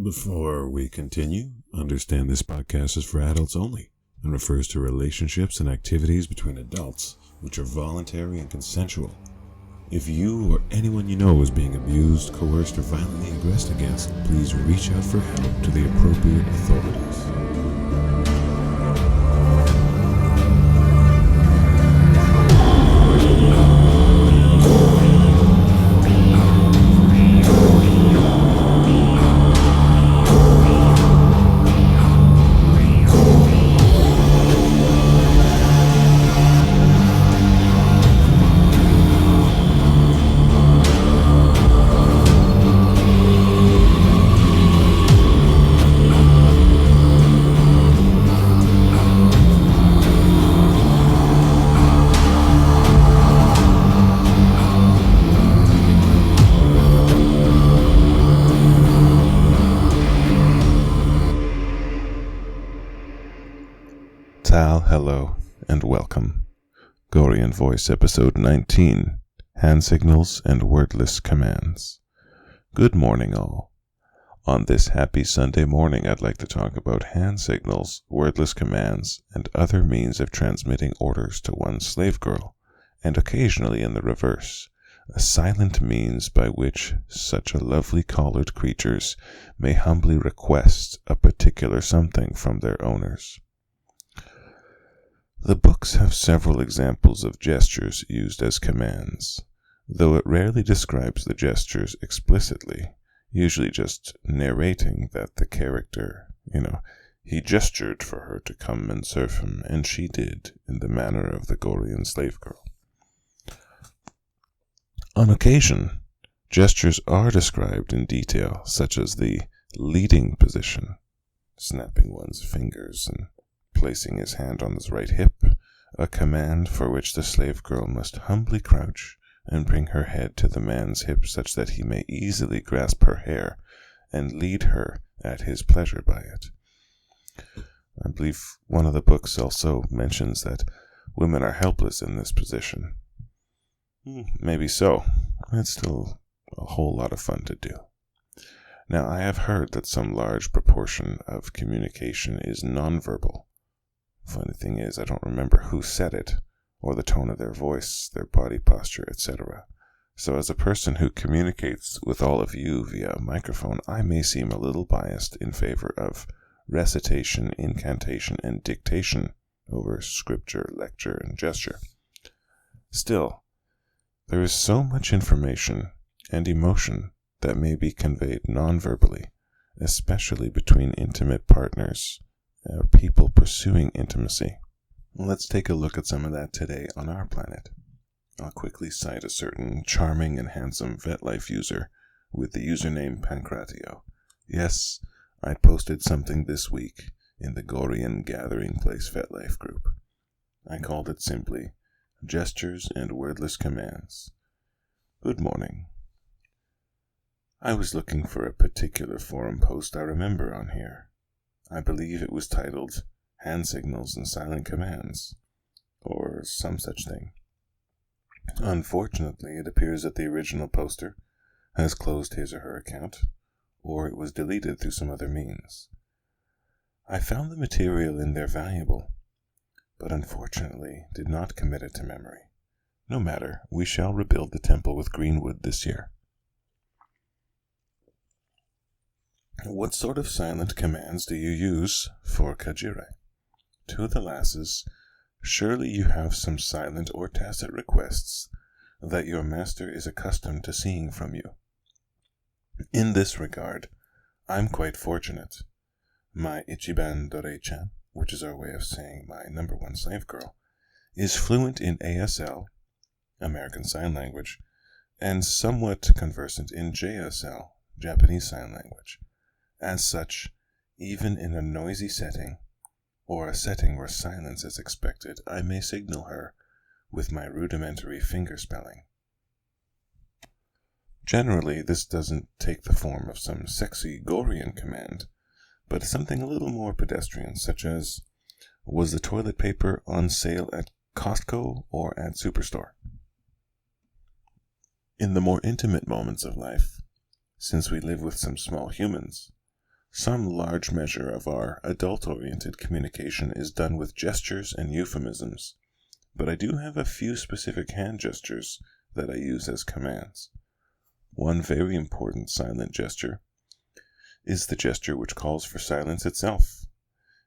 Before we continue, understand this podcast is for adults only and refers to relationships and activities between adults which are voluntary and consensual. If you or anyone you know is being abused, coerced, or violently aggressed against, please reach out for help to the appropriate authorities. Hello and welcome. Gorean Voice Episode 19, Hand Signals and Wordless Commands. Good morning all. On this happy Sunday morning I'd like to talk about hand signals, wordless commands, and other means of transmitting orders to one's slave girl, and occasionally in the reverse, a silent means by which such a lovely collared creatures may humbly request a particular something from their owners. The books have several examples of gestures used as commands, though it rarely describes the gestures explicitly, usually just narrating that the character, he gestured for her to come and serve him, and she did, in the manner of the Gorean slave girl. On occasion, gestures are described in detail, such as the leading position, snapping one's fingers and placing his hand on his right hip, a command for which the slave girl must humbly crouch and bring her head to the man's hip such that he may easily grasp her hair and lead her at his pleasure by it. I believe one of the books also mentions that women are helpless in this position. Maybe so. It's still a whole lot of fun to do. Now, I have heard that some large proportion of communication is nonverbal. Funny thing is, I don't remember who said it, or the tone of their voice, their body posture, etc. So as a person who communicates with all of you via a microphone, I may seem a little biased in favor of recitation, incantation, and dictation over scripture, lecture, and gesture. Still, there is so much information and emotion that may be conveyed non-verbally, especially between intimate partners, people pursuing intimacy. Let's take a look at some of that today on our planet. I'll quickly cite a certain charming and handsome VetLife user with the username Pancratio. Yes, I posted something this week in the Gorean Gathering Place VetLife group. I called it simply Gestures and Wordless Commands. Good morning. I was looking for a particular forum post I remember on here. I believe it was titled Hand Signals and Silent Commands, or some such thing. Unfortunately, it appears that the original poster has closed his or her account, or it was deleted through some other means. I found the material in there valuable, but unfortunately did not commit it to memory. No matter, we shall rebuild the temple with green wood this year. What sort of silent commands do you use for kajira? To the lasses, surely you have some silent or tacit requests that your master is accustomed to seeing from you. In this regard, I'm quite fortunate. My Ichiban Dore-chan, which is our way of saying my number one slave girl, is fluent in ASL, American Sign Language, and somewhat conversant in JSL, Japanese Sign Language. As such, even in a noisy setting, or a setting where silence is expected, I may signal her with my rudimentary finger spelling. Generally, this doesn't take the form of some sexy Gorean command, but something a little more pedestrian, such as, was the toilet paper on sale at Costco or at Superstore? In the more intimate moments of life, since we live with some small humans, Some large measure of our adult-oriented communication is done with gestures and euphemisms, but I do have a few specific hand gestures that I use as commands. One very important silent gesture is the gesture which calls for silence itself.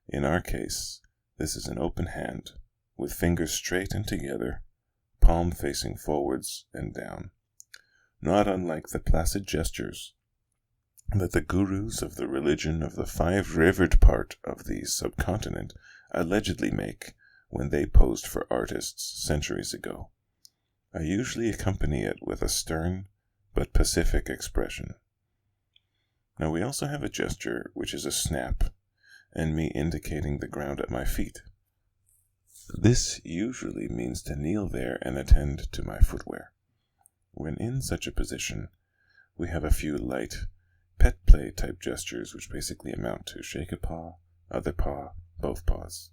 In our case, this is an open hand, with fingers straight and together, palm facing forwards and down, not unlike the placid gestures that the gurus of the religion of the five-rivered part of the subcontinent allegedly make when they posed for artists centuries ago. I usually accompany it with a stern but pacific expression. Now we also have a gesture which is a snap, and me indicating the ground at my feet. This usually means to kneel there and attend to my footwear. When in such a position, we have a few light, pet play type gestures which basically amount to shake a paw, other paw, both paws.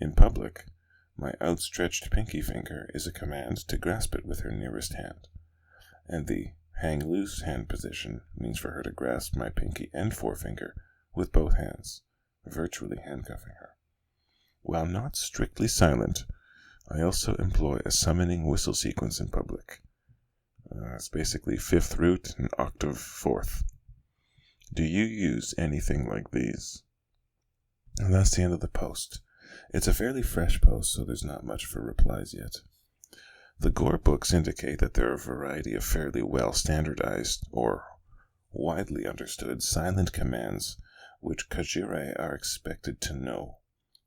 In public, my outstretched pinky finger is a command to grasp it with her nearest hand, and the hang loose hand position means for her to grasp my pinky and forefinger with both hands, virtually handcuffing her. While not strictly silent, I also employ a summoning whistle sequence in public. It's basically fifth root and octave fourth. Do you use anything like these? And that's the end of the post. It's a fairly fresh post, so there's not much for replies yet. The Gore books indicate that there are a variety of fairly well standardized or widely understood silent commands which kajira are expected to know,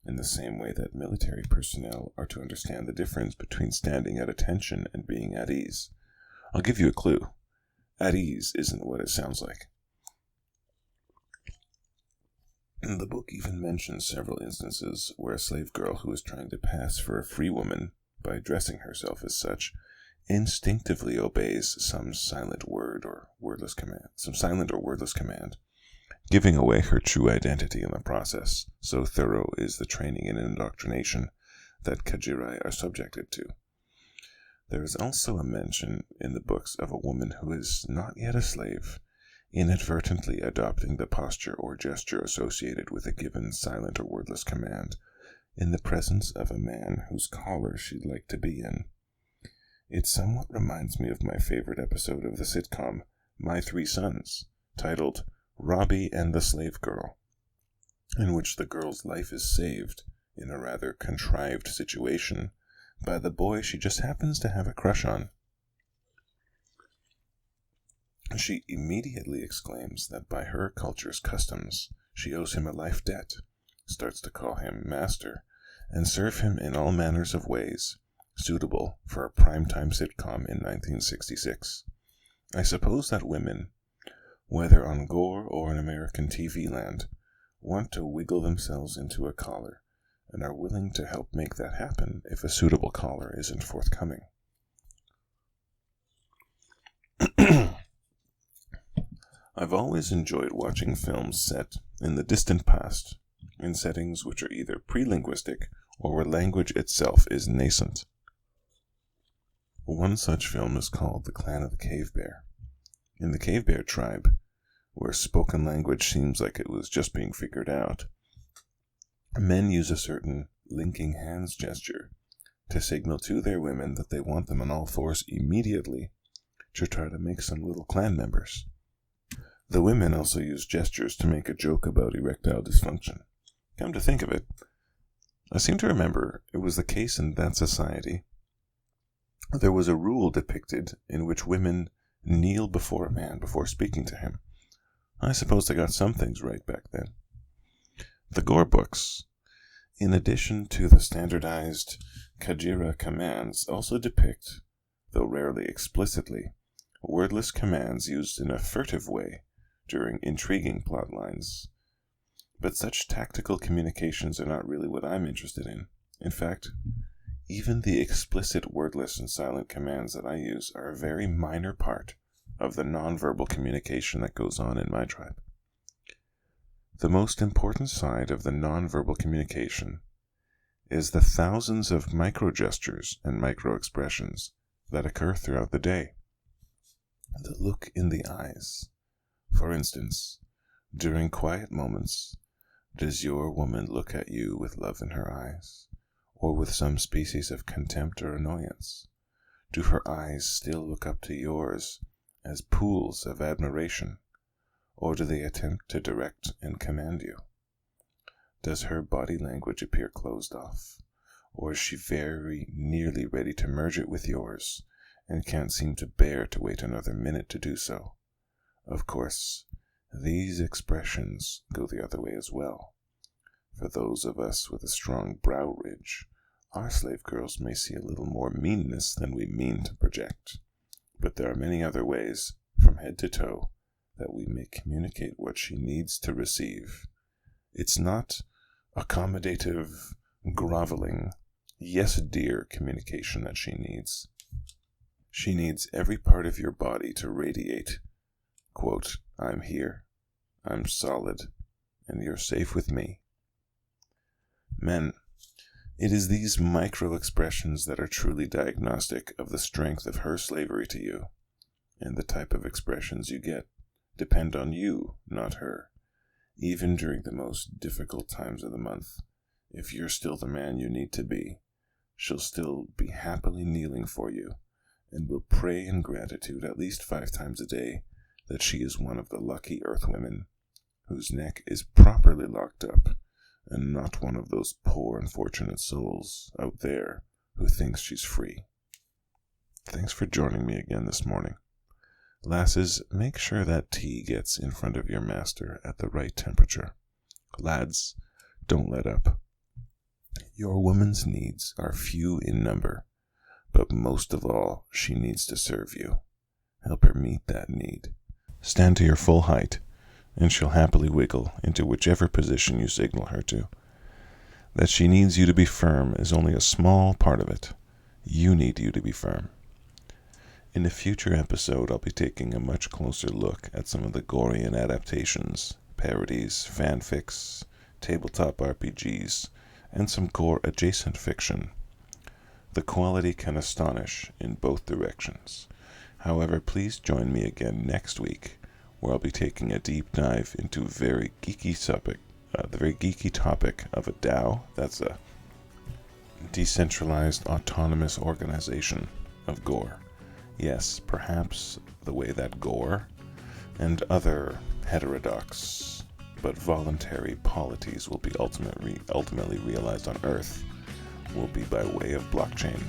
in the same way that military personnel are to understand the difference between standing at attention and being at ease. I'll give you a clue. At ease isn't what it sounds like. The book even mentions several instances where a slave girl who is trying to pass for a free woman by dressing herself as such instinctively obeys some silent or wordless command, giving away her true identity in the process. So thorough is the training and indoctrination that kajira are subjected to. There is also a mention in the books of a woman who is not yet a slave, inadvertently adopting the posture or gesture associated with a given silent or wordless command in the presence of a man whose collar she'd like to be in. It somewhat reminds me of my favorite episode of the sitcom My Three Sons, titled Robbie and the Slave Girl, in which the girl's life is saved in a rather contrived situation by the boy she just happens to have a crush on. She immediately exclaims that by her culture's customs, she owes him a life debt, starts to call him master, and serve him in all manners of ways, suitable for a primetime sitcom in 1966. I suppose that women, whether on Gore or in American TV land, want to wiggle themselves into a collar, and are willing to help make that happen if a suitable collar isn't forthcoming. I've always enjoyed watching films set in the distant past, in settings which are either pre-linguistic or where language itself is nascent. One such film is called The Clan of the Cave Bear. In the Cave Bear tribe, where spoken language seems like it was just being figured out, men use a certain linking hands gesture to signal to their women that they want them on all fours immediately to try to make some little clan members. The women also use gestures to make a joke about erectile dysfunction. Come to think of it, I seem to remember it was the case in that society. There was a rule depicted in which women kneel before a man before speaking to him. I suppose they got some things right back then. The Gore books, in addition to the standardized kajira commands, also depict, though rarely explicitly, wordless commands used in a furtive way during intriguing plot lines. But such tactical communications are not really what I'm interested in. In fact, even the explicit wordless and silent commands that I use are a very minor part of the nonverbal communication that goes on in my tribe. The most important side of the nonverbal communication is the thousands of micro-gestures and micro-expressions that occur throughout the day. The look in the eyes. For instance, During quiet moments, does your woman look at you with love in her eyes, or with some species of contempt or annoyance? Do her eyes still look up to yours as pools of admiration, or do they attempt to direct and command you? Does her body language appear closed off, or is she very nearly ready to merge it with yours and can't seem to bear to wait another minute to do so? Of course, these expressions go the other way as well. For those of us with a strong brow ridge, our slave girls may see a little more meanness than we mean to project. But there are many other ways, from head to toe, that we may communicate what she needs to receive. It's not accommodative, groveling, yes dear communication that she needs. She needs every part of your body to radiate, quote, I'm here, I'm solid, and you're safe with me. Men, it is these micro-expressions that are truly diagnostic of the strength of her slavery to you, and the type of expressions you get depend on you, not her. Even during the most difficult times of the month, if you're still the man you need to be, she'll still be happily kneeling for you, and will pray in gratitude at least 5 times a day that she is one of the lucky earthwomen whose neck is properly locked up, and not one of those poor unfortunate souls out there who thinks she's free. Thanks for joining me again this morning. Lasses, make sure that tea gets in front of your master at the right temperature. Lads, don't let up. Your woman's needs are few in number, but most of all, she needs to serve you. Help her meet that need. Stand to your full height, and she'll happily wiggle into whichever position you signal her to. That she needs you to be firm is only a small part of it. You need you to be firm. In a future episode, I'll be taking a much closer look at some of the Gorean adaptations, parodies, fanfics, tabletop RPGs, and some Gore-adjacent fiction. The quality can astonish in both directions. However, please join me again next week, where I'll be taking a deep dive into the very geeky topic of a DAO, that's a decentralized autonomous organization of Gore. Yes, perhaps the way that Gore and other heterodox but voluntary polities will be ultimately realized on Earth will be by way of blockchain.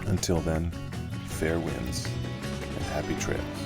Until then, fair winds and happy trails.